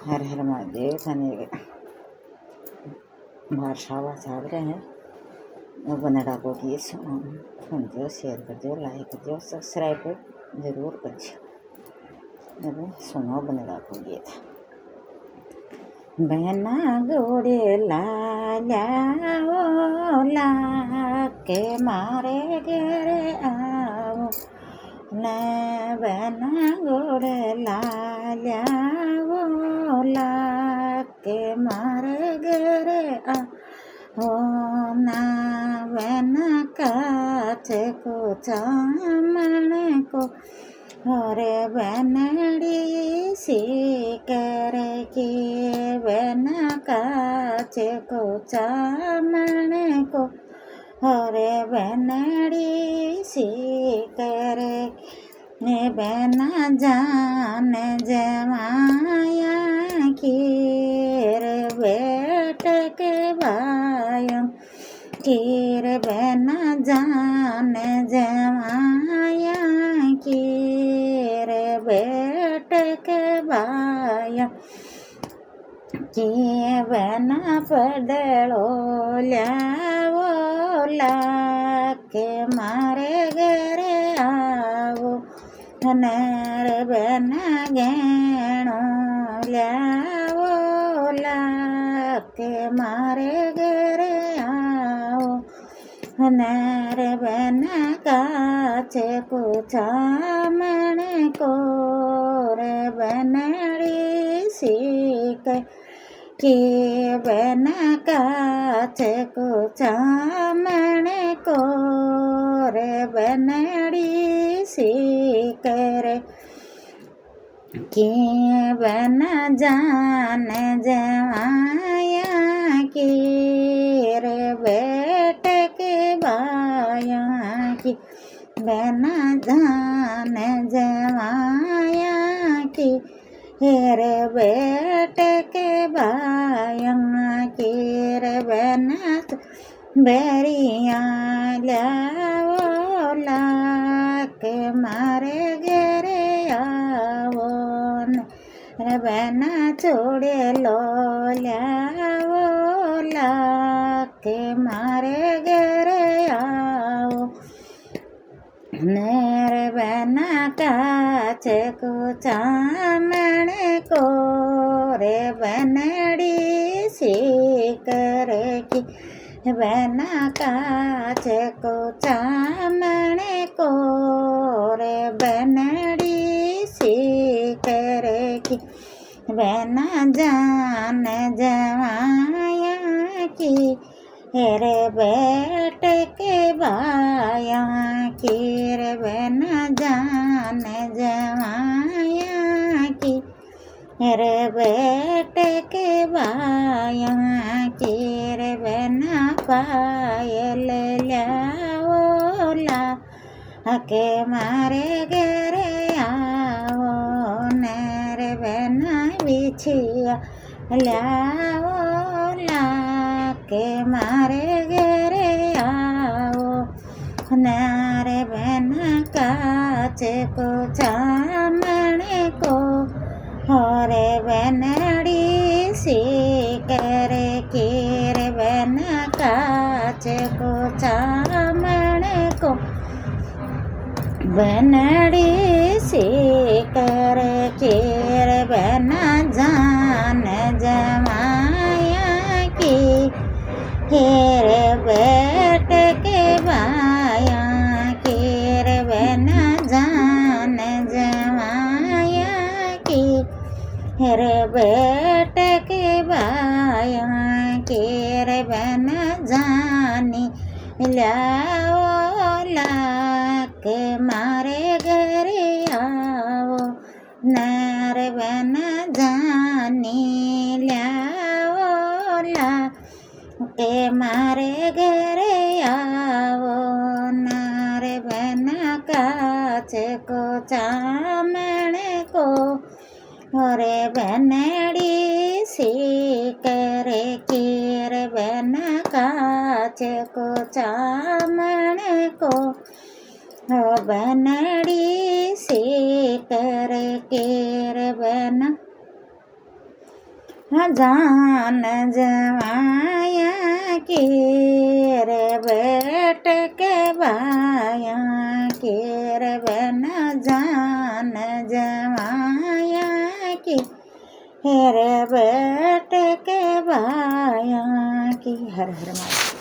हर हर महादेव। थाने बारिश हवा चल रहे हैं। बंदड़ा को की सुनजो, शेयर करजो, लाइक करजो, सब्सक्राइब जरूर करजो। सुनो बंदड़ा को गीत। बहना गोड़े लाल्या ओ ला के मारे घेरे आओ न, बहना गोड़े लाल्या ओ ला के मारे घेरे आओ ना, बहना काचे को चामण को अरे बनड़ी सी कर के बना काचे को चामण को, अरे बनड़ी सी कर ने बना जान जमाया की रे बेट के भाया कीर बना जान जमाया कीर बेट के भाया के बना पड़ो ल्यावो ला के मारे घरे आवो नर बना गैणो ल्यावो ला के मारे घरे आओ नर बना काचे को चामण को रे बनड़ी सीख के बना काचे को चामण को रे बनड़ी सीख रे के बना जान जमाया की रे बेट के बाया की बना जान जमाया की रे बेट के बाया की रे बना बेरिया लाओ ला के मारे घेरे आओ रे बना छोड़े लो लाओ ला के मारे घेरे आओ नर बना काचे को चामण को रे बनड़ी सी कर की बना काचे को चामण को रे बनड़ी सी कर की बना जान जमाया की रे बेट के बाया की रे बना जान जमाया की रे बेट के बाया की रे बना पायल ल्याओ ला के मारे घेरे आओ नर बना बिछिया ल्याओ ला के मारे घेरे आओ नर बना काचे को चामण को होरे बनड़ी सी कर के रे बना काचे को चामण को बनड़ी सी कर के रे बना जान जमाया की हेरे बेट के बाया के रे बना जान जमाया की हेरे बेट के बाया के रे बना जानी लाओ ला के मारे घरे आओ नर बना जानी लाओ ला के मारे घरे आओ नर बना काचे को चामण को रे बनड़ी सी करे कीर बना काचे को चामण को बनड़ी सी कर केर बना जान जमाया के रे बेट के बाया के रे बन जान जमाया के रे बेट के बाया की। हर हर माता।